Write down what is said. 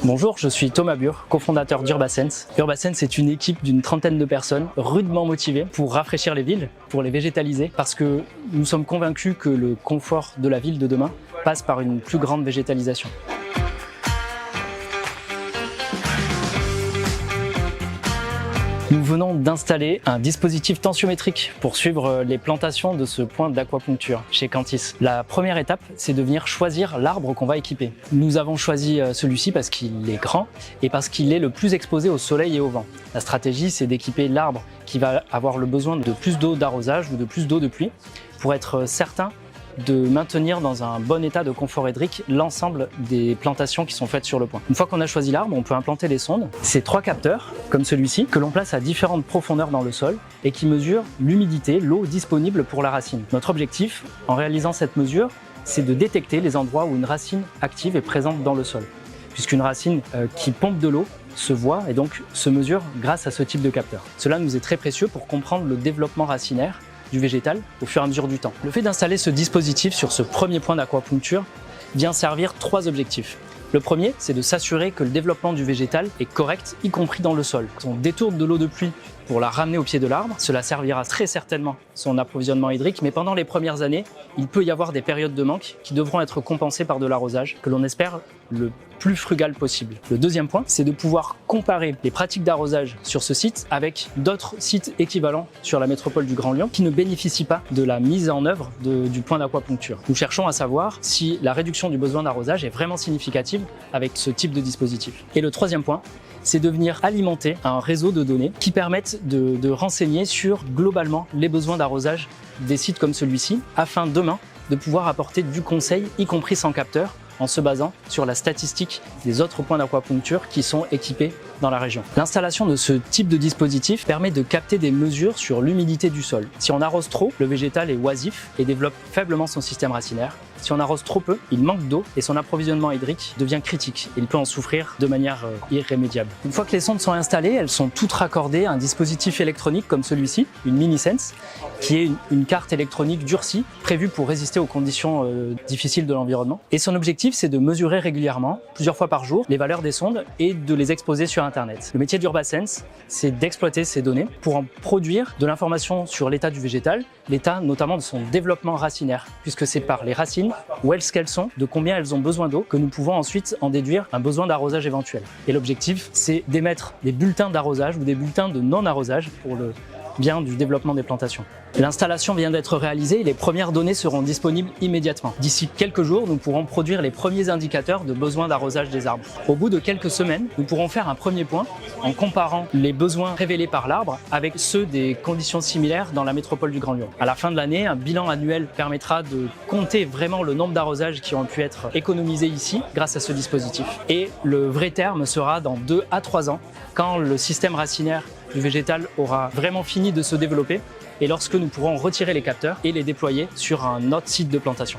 Bonjour, je suis Thomas Bure, cofondateur d'Urbasense. Urbasense est une équipe d'une trentaine de personnes rudement motivées pour rafraîchir les villes, pour les végétaliser, parce que nous sommes convaincus que le confort de la ville de demain passe par une plus grande végétalisation. Nous venons d'installer un dispositif tensiométrique pour suivre les plantations de ce point d'aquapuncture chez Cantis. La première étape, c'est de venir choisir l'arbre qu'on va équiper. Nous avons choisi celui-ci parce qu'il est grand et parce qu'il est le plus exposé au soleil et au vent. La stratégie, c'est d'équiper l'arbre qui va avoir le besoin de plus d'eau d'arrosage ou de plus d'eau de pluie pour être certain de maintenir dans un bon état de confort hydrique l'ensemble des plantations qui sont faites sur le point. Une fois qu'on a choisi l'arbre, on peut implanter les sondes. C'est 3 capteurs, comme celui-ci, que l'on place à différentes profondeurs dans le sol et qui mesurent l'humidité, l'eau disponible pour la racine. Notre objectif, en réalisant cette mesure, c'est de détecter les endroits où une racine active est présente dans le sol. Puisqu'une racine qui pompe de l'eau se voit et donc se mesure grâce à ce type de capteur. Cela nous est très précieux pour comprendre le développement racinaire du végétal au fur et à mesure du temps. Le fait d'installer ce dispositif sur ce premier point d'aquapuncture vient servir 3 objectifs. Le premier, c'est de s'assurer que le développement du végétal est correct, y compris dans le sol. On détourne de l'eau de pluie pour la ramener au pied de l'arbre. Cela servira très certainement son approvisionnement hydrique, mais pendant les premières années, il peut y avoir des périodes de manque qui devront être compensées par de l'arrosage, que l'on espère le plus frugal possible. Le deuxième point, c'est de pouvoir comparer les pratiques d'arrosage sur ce site avec d'autres sites équivalents sur la métropole du Grand Lyon qui ne bénéficient pas de la mise en œuvre du point d'aquapuncture. Nous cherchons à savoir si la réduction du besoin d'arrosage est vraiment significative avec ce type de dispositif. Et le troisième point, c'est de venir alimenter un réseau de données qui permettent de renseigner sur globalement les besoins d'arrosage des sites comme celui-ci, afin demain de pouvoir apporter du conseil, y compris sans capteur, en se basant sur la statistique des autres points d'aquapuncture qui sont équipés dans la région. L'installation de ce type de dispositif permet de capter des mesures sur l'humidité du sol. Si on arrose trop, le végétal est oisif et développe faiblement son système racinaire. Si on arrose trop peu, il manque d'eau et son approvisionnement hydrique devient critique. Il peut en souffrir de manière irrémédiable. Une fois que les sondes sont installées, elles sont toutes raccordées à un dispositif électronique comme celui-ci, une MiniSense, qui est une carte électronique durcie prévue pour résister aux conditions difficiles de l'environnement. Et son objectif, c'est de mesurer régulièrement, plusieurs fois par jour, les valeurs des sondes et de les exposer sur Internet. Le métier d'Urbasense, c'est d'exploiter ces données pour en produire de l'information sur l'état du végétal, l'état notamment de son développement racinaire, puisque c'est par les racines, où est-ce qu'elles sont, de combien elles ont besoin d'eau, que nous pouvons ensuite en déduire un besoin d'arrosage éventuel. Et l'objectif, c'est d'émettre des bulletins d'arrosage ou des bulletins de non-arrosage pour le bien du développement des plantations. L'installation vient d'être réalisée et les premières données seront disponibles immédiatement. D'ici quelques jours, nous pourrons produire les premiers indicateurs de besoin d'arrosage des arbres. Au bout de quelques semaines, nous pourrons faire un premier point en comparant les besoins révélés par l'arbre avec ceux des conditions similaires dans la métropole du Grand Lyon. À la fin de l'année, un bilan annuel permettra de compter vraiment le nombre d'arrosages qui ont pu être économisés ici grâce à ce dispositif. Et le vrai terme sera dans 2 à 3 ans, quand le système racinaire du végétal aura vraiment fini de se développer et lorsque nous pourrons retirer les capteurs et les déployer sur un autre site de plantation.